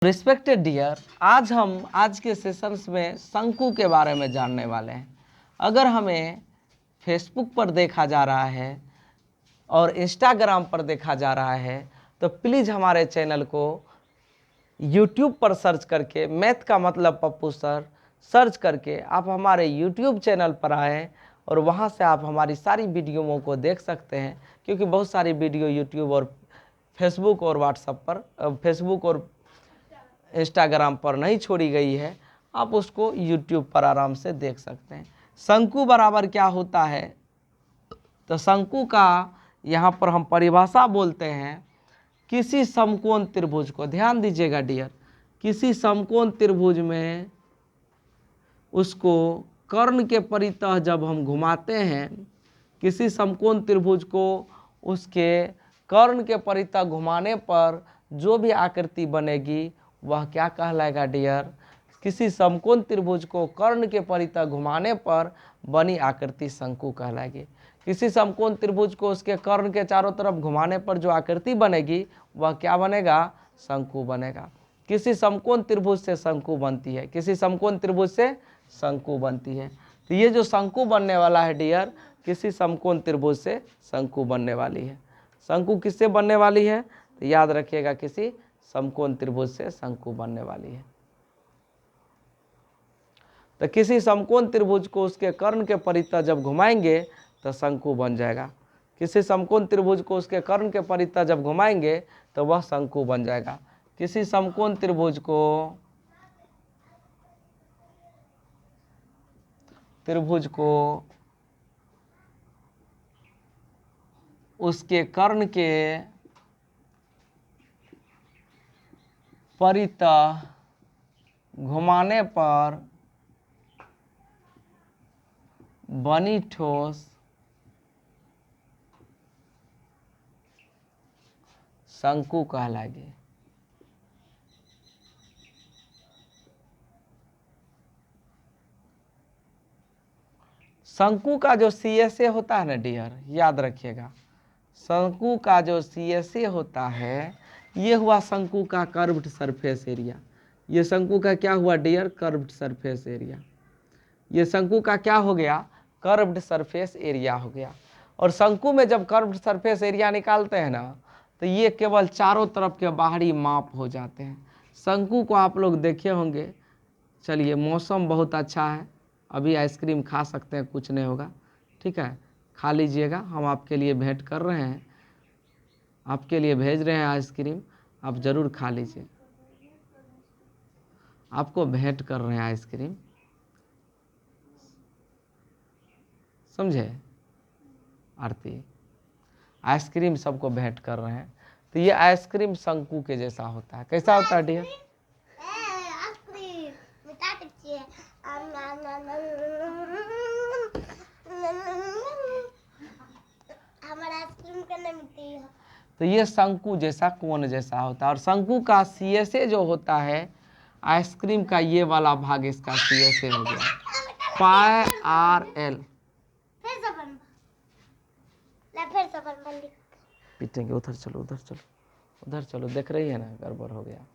Respected dear, आज के sessions में शंकु के बारे में जानने वाले हैं। अगर हमें फेसबुक पर देखा जा रहा है और इंस्टाग्राम पर देखा जा रहा है तो प्लीज़ हमारे चैनल को यूट्यूब पर सर्च करके मैथ का मतलब पप्पू सर सर्च करके आप हमारे यूट्यूब चैनल पर आएँ और वहाँ से आप हमारी सारी वीडियोओं को देख सकते हैं, क्योंकि बहुत सारी वीडियो यूट्यूब और फेसबुक और व्हाट्सएप पर फेसबुक और इंस्टाग्राम पर नहीं छोड़ी गई है। आप उसको यूट्यूब पर आराम से देख सकते हैं। शंकु बराबर क्या होता है, तो शंकु का यहाँ पर हम परिभाषा बोलते हैं किसी समकोण त्रिभुज को, ध्यान दीजिएगा डियर, किसी समकोण त्रिभुज में उसको कर्ण के परितः जब हम घुमाते हैं, किसी समकोण त्रिभुज को उसके कर्ण के परितः घुमाने पर जो भी आकृति बनेगी वह क्या कहलाएगा डियर, किसी समकोण त्रिभुज को कर्ण के परितः घुमाने पर बनी आकृति शंकु कहलाएगी। किसी समकोण त्रिभुज को उसके कर्ण के चारों तरफ घुमाने पर जो आकृति बनेगी वह क्या बनेगा, शंकु बनेगा। किसी समकोण त्रिभुज से शंकु बनती है, किसी समकोण त्रिभुज से शंकु बनती है। तो ये जो शंकु बनने वाला है डियर, किसी समकोण त्रिभुज से शंकु बनने वाली है। शंकु किससे बनने वाली है, तो याद रखिएगा किसी समकोण त्रिभुज से शंकु बनने वाली है। तो किसी समकोण त्रिभुज को उसके कर्ण के परितः जब घुमाएंगे तो शंकु बन जाएगा। किसी समकोण त्रिभुज को उसके कर्ण के परितः जब घुमाएंगे तो वह शंकु बन जाएगा। किसी समकोण त्रिभुज को उसके कर्ण के परितः घुमाने पर बनी ठोस शंकु कहलाएगी। शंकु का जो CSA होता है ना डियर, याद रखिएगा, शंकु का जो CSA होता है ये हुआ शंकु का कर्व्ड सरफेस एरिया। ये शंकु का क्या हुआ डियर, कर्व्ड सरफेस एरिया। ये शंकु का क्या हो गया, कर्व्ड सरफेस एरिया हो गया। और शंकु में जब कर्व्ड सरफेस एरिया निकालते हैं ना तो ये केवल चारों तरफ के बाहरी माप हो जाते हैं। शंकु को आप लोग देखे होंगे। चलिए, मौसम बहुत अच्छा है, अभी आइसक्रीम खा सकते हैं, कुछ नहीं होगा, ठीक है, खा लीजिएगा। हम आपके लिए भेंट कर रहे हैं, आपके लिए भेज रहे हैं आइसक्रीम, आप ज़रूर खा लीजिए। आपको भेंट कर रहे हैं आइसक्रीम, समझे आरती, आइसक्रीम सबको भेंट कर रहे हैं। तो ये आइसक्रीम शंकु के जैसा होता है। कैसा होता है डियर, तो ये शंकु जैसा कोन जैसा होता है। और शंकु का CSA जो होता है आइसक्रीम का, ये वाला भाग इसका CSA हो गया पाई RL। पीटेंगे, उधर चलो, उधर चलो, उधर चलो, देख रही है ना गड़बड़ हो गया।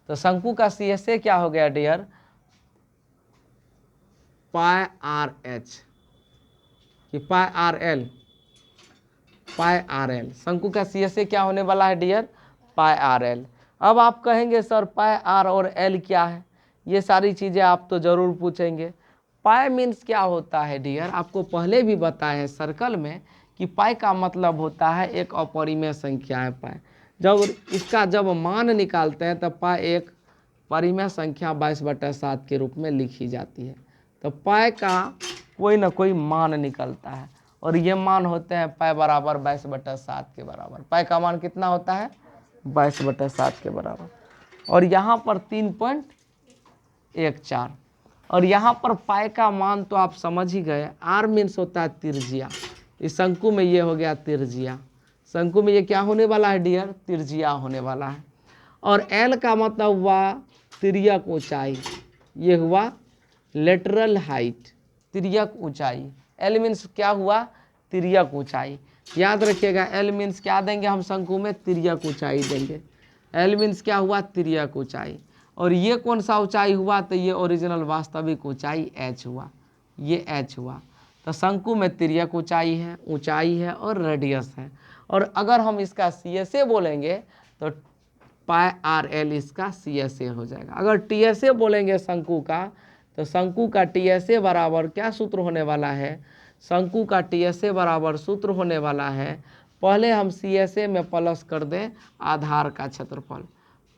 तो शंकु का CSA क्या हो गया डियर, पाई RH कि पाई RL। शंकु का CSA क्या होने वाला है डियर, पाई RL। अब आप कहेंगे सर पाई R और L क्या है, ये सारी चीज़ें आप तो ज़रूर पूछेंगे। पाई मीन्स क्या होता है डियर, आपको पहले भी बताए हैं सर्कल में कि पाई का मतलब होता है एक अपरिमेय संख्या है पाई। जब मान निकालते हैं तब पाई एक परिमेय संख्या 22/7 के रूप में लिखी जाती है। तो पाई का कोई ना कोई मान निकलता है और ये मान होते हैं पाई बराबर 22/7 के बराबर। पाई का मान कितना होता है, 22/7 के बराबर। और यहाँ पर 3.14 और यहाँ पर पाई का मान तो आप समझ ही गए। R मीन्स होता है त्रिज्या, इस शंकु में ये हो गया त्रिज्या। शंकु में ये क्या होने वाला है डियर, त्रिज्या होने वाला है। और L का मतलब हुआ तिर्यक ऊंचाई, ये हुआ लेटरल हाइट, तिर्यक ऊंचाई। एल मीन्स क्या हुआ, तिर्यक ऊंचाई। याद रखिएगा एल मीन्स क्या देंगे हम शंकु में, तिर्यक ऊंचाई देंगे। एल मीन्स क्या हुआ, तिर्यक ऊंचाई। और ये कौन सा ऊंचाई हुआ, तो ये ओरिजिनल वास्तविक ऊंचाई एच हुआ, ये एच हुआ। तो शंकु में तिर्यक ऊंचाई है और रेडियस है। और अगर हम इसका CSA बोलेंगे तो पाई आर एल इसका CSA हो जाएगा। अगर TSA बोलेंगे शंकु का, तो शंकु का TSA बराबर क्या सूत्र होने वाला है, शंकु का TSA बराबर सूत्र होने वाला है, पहले हम CSA में प्लस कर दें आधार का क्षेत्रफल,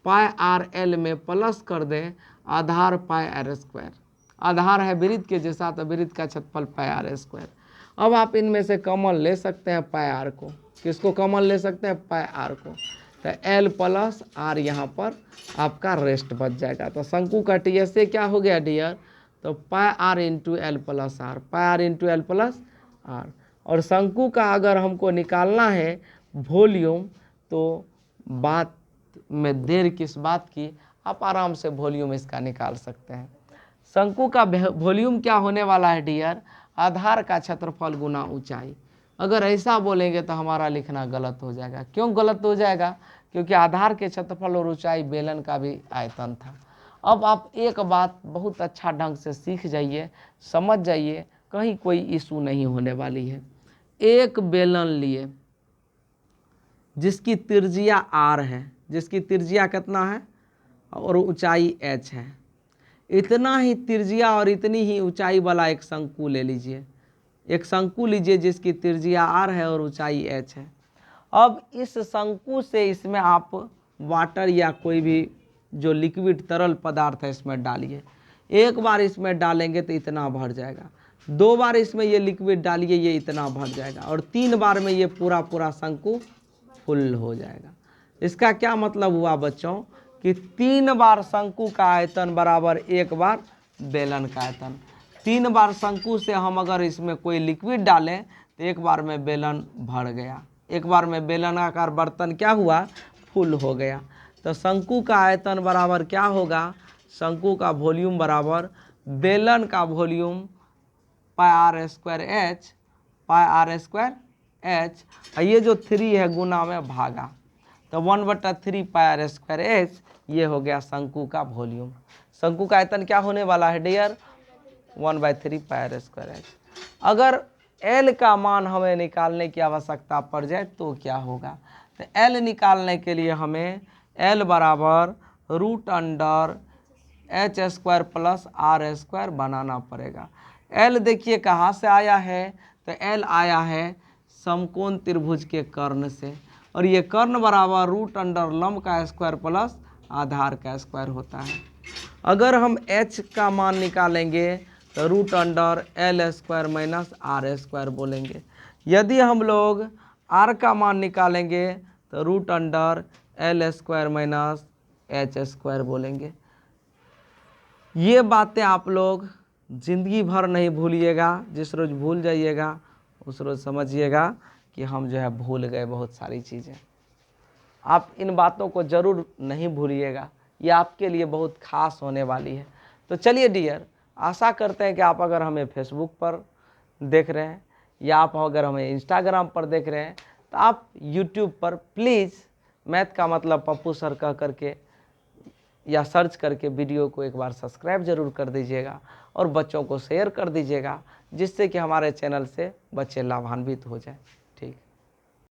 पाई आर एल में प्लस कर दें आधार पाई आर स्क्वायर। आधार है वृत्त के जैसा, तो वृत्त का क्षेत्रफल पाई आर स्क्वायर। अब आप इनमें से कॉमन ले सकते हैं पाई आर को, किसको कॉमन ले सकते हैं, पाई आर को। तो एल प्लस आर यहाँ पर आपका रेस्ट बच जाएगा। तो शंकु का TSA क्या हो गया डियर, तो pi r into l plus r, pi r into l plus r. और शंकु का अगर हमको निकालना है वॉल्यूम, तो बात में देर किस बात की, आप आराम से वॉल्यूम इसका निकाल सकते हैं। शंकु का वॉल्यूम क्या होने वाला है डियर, आधार का क्षेत्रफल गुना ऊंचाई। अगर ऐसा बोलेंगे तो हमारा लिखना गलत हो जाएगा। क्यों गलत हो जाएगा, क्योंकि आधार के क्षेत्रफल और ऊंचाई बेलन का भी आयतन था। अब आप एक बात बहुत अच्छा ढंग से सीख जाइए, समझ जाइए, कहीं कोई इशू नहीं होने वाली है। एक बेलन लिए जिसकी त्रिज्या r है, जिसकी त्रिज्या कितना है और ऊंचाई h है, इतना ही त्रिज्या और इतनी ही ऊंचाई वाला एक शंकु ले लीजिए। एक शंकु लीजिए जिसकी त्रिज्या r है और ऊंचाई h है। अब इस शंकु से इसमें आप वाटर या कोई भी जो लिक्विड तरल पदार्थ है इसमें डालिए। एक बार इसमें डालेंगे तो इतना भर जाएगा, 2 बार इसमें ये लिक्विड डालिए, ये इतना भर जाएगा, और 3 बार में ये पूरा शंकु फुल हो जाएगा। इसका क्या मतलब हुआ बच्चों, कि 3 बार शंकु का आयतन बराबर 1 बार बेलन का आयतन। 3 बार शंकु से हम अगर इसमें कोई लिक्विड डालें तो 1 बार में बेलन भर गया, 1 बार में बेलनाकार बर्तन क्या हुआ, फुल हो गया। तो शंकु का आयतन बराबर क्या होगा, शंकु का वॉल्यूम बराबर बेलन का volume pi R square H, pi R square H, ये जो 3 है गुना में भागा, तो 1/3 पाई आर स्क्वायर एच, ये हो गया शंकु का वॉल्यूम। शंकु का आयतन क्या होने वाला है dear, 1/3 pi R square H. अगर एल का मान हमें निकालने की आवश्यकता पड़ जाए तो क्या होगा, तो एल निकालने के लिए हमें एल बराबर √h² प्लस r स्क्वायर बनाना पड़ेगा। एल देखिए कहाँ से आया है, तो एल आया है समकोण त्रिभुज के कर्ण से, और ये कर्ण बराबर √ लंब का स्क्वायर प्लस आधार का स्क्वायर होता है। अगर हम h का मान निकालेंगे तो √L² माइनस r² बोलेंगे। यदि हम लोग r का मान निकालेंगे तो √L² माइनस h² बोलेंगे। ये बातें आप लोग ज़िंदगी भर नहीं भूलिएगा, जिस रोज़ भूल जाइएगा उस रोज़ समझिएगा कि हम जो है भूल गए बहुत सारी चीज़ें। आप इन बातों को ज़रूर नहीं भूलिएगा, ये आपके लिए बहुत खास होने वाली है। तो चलिए डियर, आशा करते हैं कि आप अगर हमें फेसबुक पर देख रहे हैं या आप अगर हमें इंस्टाग्राम पर देख रहे हैं, तो आप यूट्यूब पर प्लीज़ मैथ का मतलब पप्पू सर कह करके या सर्च करके वीडियो को एक बार सब्सक्राइब ज़रूर कर दीजिएगा और बच्चों को शेयर कर दीजिएगा, जिससे कि हमारे चैनल से बच्चे लाभान्वित हो जाए। ठीक।